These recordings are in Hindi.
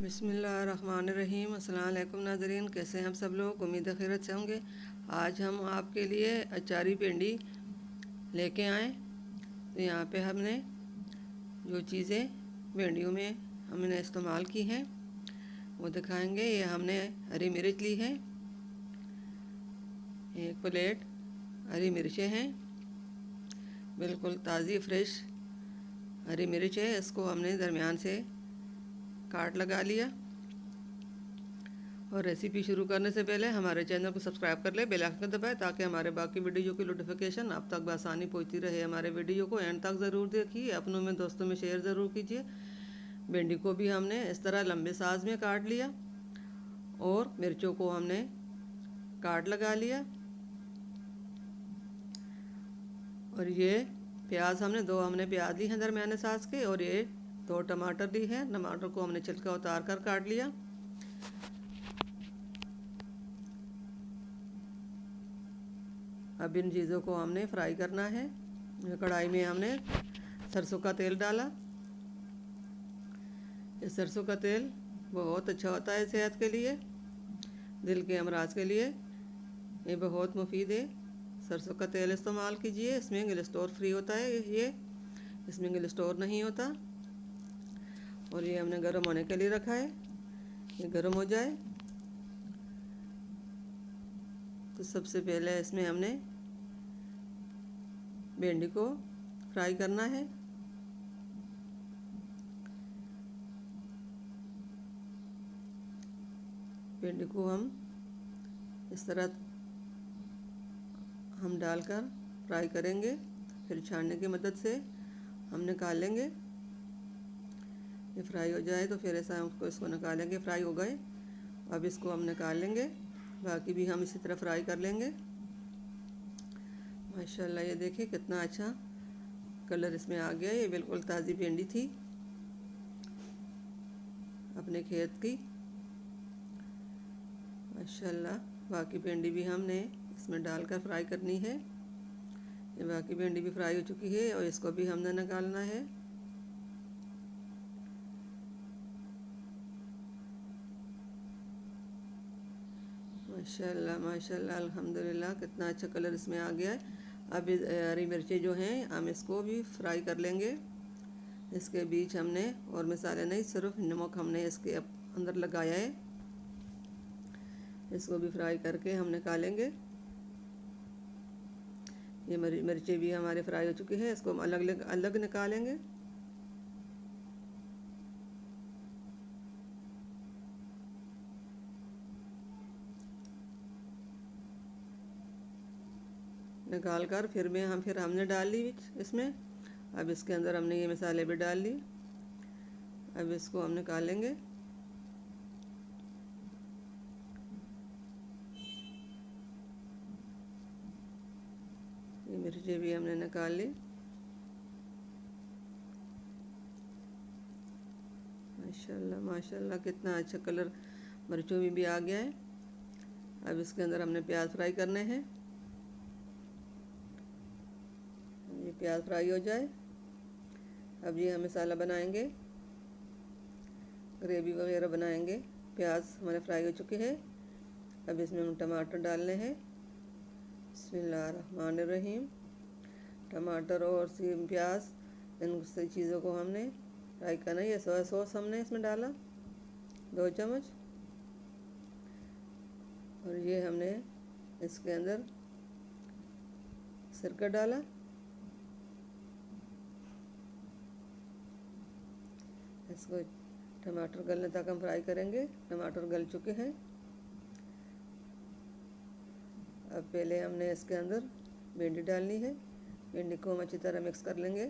बिस्मिल्लाहिर्रहमानिर्रहीम। अस्सलाम वालेकुम नाज़रीन, कैसे हैं आप सब लोग? उम्मीद है खैरियत से होंगे। आज हम आपके लिए अचारी भिंडी लेके आए। तो यहाँ पे हमने जो चीज़ें भिंडियों में हमने इस्तेमाल की हैं वो दिखाएंगे। ये हमने हरी मिर्च ली है, एक प्लेट हरी मिर्चें हैं, बिल्कुल ताज़ी फ्रेश हरी मिर्च है। इसको हमने दरमियान से काट लगा लिया। और रेसिपी शुरू करने से पहले हमारे चैनल को सब्सक्राइब कर ले, बेल आइकन दबाएं ताकि हमारे बाकी वीडियो की नोटिफिकेशन आप तक आसानी पहुंचती रहे। हमारे वीडियो को एंड तक ज़रूर देखिए, अपनों में दोस्तों में शेयर ज़रूर कीजिए। भिंडी को भी हमने इस तरह लंबे साइज में काट लिया और मिर्चों को हमने काट लगा लिया। और ये प्याज हमने प्याज ली हैं दरमियाने साइज के, और ये 2 टमाटर ली हैं। टमाटर को हमने छिलका उतार कर काट लिया। अब इन चीज़ों को हमने फ्राई करना है। कढ़ाई में हमने सरसों का तेल डाला। इस सरसों का तेल बहुत अच्छा होता है सेहत के लिए, दिल के अमराज के लिए ये बहुत मुफीद है। सरसों का तेल इस्तेमाल कीजिए, इसमें कोलेस्ट्रॉल फ्री होता है, ये इसमें कोलेस्ट्रॉल नहीं होता। और ये हमने गर्म होने के लिए रखा है, ये गर्म हो जाए। तो सबसे पहले इसमें हमने भिंडी को फ्राई करना है। भिंडी को हम इस तरह हम डालकर फ्राई करेंगे, फिर छानने की मदद से हम निकालेंगे। ये फ्राई हो जाए तो फिर ऐसा हम इसको निकालेंगे। फ्राई हो गए, अब इसको हम निकाल लेंगे। बाकी भी हम इसी तरह फ्राई कर लेंगे। माशाल्लाह, ये देखिए कितना अच्छा कलर इसमें आ गया। ये बिल्कुल ताज़ी भिंडी थी अपने खेत की, माशाल्लाह। बाकी भिंडी भी हमने इसमें डालकर फ्राई करनी है। ये बाकी भिंडी भी फ्राई हो चुकी है और इसको भी हमने निकालना है। माशाल्लाह माशाल्लाह, अल्हम्दुलिल्लाह, कितना अच्छा कलर इसमें आ गया है। अब हरी मिर्चें जो हैं हम इसको भी फ्राई कर लेंगे। इसके बीच हमने और मसाले नहीं, सिर्फ नमक हमने इसके अंदर लगाया है। इसको भी फ्राई करके हम निकालेंगे। ये मिर्चें भी हमारे फ्राई हो चुकी है, इसको हम अलग अलग निकालेंगे। निकाल कर फिर हमने डाल ली इसमें। अब इसके अंदर हमने ये मसाले भी डाल ली। अब इसको हम निकालेंगे। ये मिर्चें भी हमने निकाल ली। माशाल्लाह माशाल्लाह, कितना अच्छा कलर मिर्चों में भी आ गया है। अब इसके अंदर हमने प्याज फ्राई करने हैं। ये प्याज फ्राई हो जाए, अब ये हम मसाला बनाएंगे, ग्रेवी वगैरह बनाएंगे। प्याज हमारे फ्राई हो चुके हैं। अब इसमें हम टमाटर डालने हैं। बिस्मिल्लाहिर्रहमानिर्रहीम। टमाटर और प्याज, इन सभी चीज़ों को हमने फ्राई करना है। ये सोया सॉस हमने इसमें डाला 2 चम्मच। और ये हमने इसके अंदर सिरका डाला। इसको टमाटर गलने तक हम फ्राई करेंगे। टमाटर गल चुके हैं। अब पहले हमने इसके अंदर भिंडी डालनी है। भिंडी को हम अच्छी तरह मिक्स कर लेंगे।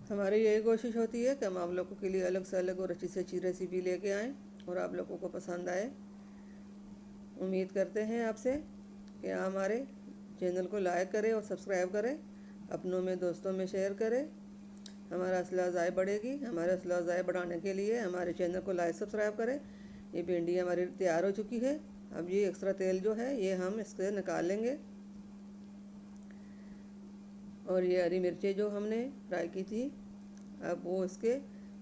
हमारी यही कोशिश होती है कि हम आप लोगों के लिए अलग से अलग और अच्छी से अच्छी रेसिपी लेके आएँ और आप लोगों को पसंद आए। उम्मीद करते हैं आपसे कि हमारे चैनल को लाइक करें और सब्सक्राइब करें, अपनों में दोस्तों में शेयर करें। हमारा हौसला अफ़ज़ाई बढ़ेगी। हमारे हौसला अफ़ज़ाई बढ़ाने के लिए हमारे चैनल को लाइक सब्सक्राइब करें। ये भिंडी हमारी तैयार हो चुकी है। अब ये एक्स्ट्रा तेल जो है ये हम इससे निकाल लेंगे। और ये हरी मिर्चें जो हमने फ्राई की थी, अब वो इसके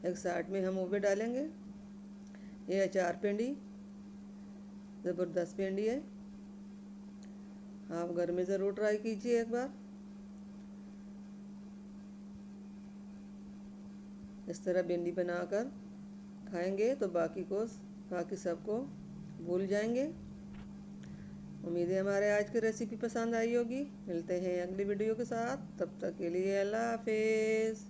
एक साइड में हम वो भी डालेंगे। ये अचार पेंडी, ज़बरदस्त पेंडी है, आप घर में ज़रूर ट्राई कीजिए एक बार। इस तरह भिंडी बनाकर खाएंगे तो बाकी सबको भूल जाएंगे। उम्मीद है हमारे आज की रेसिपी पसंद आई होगी। मिलते हैं अगली वीडियो के साथ, तब तक के लिए अल्लाह हाफिज़।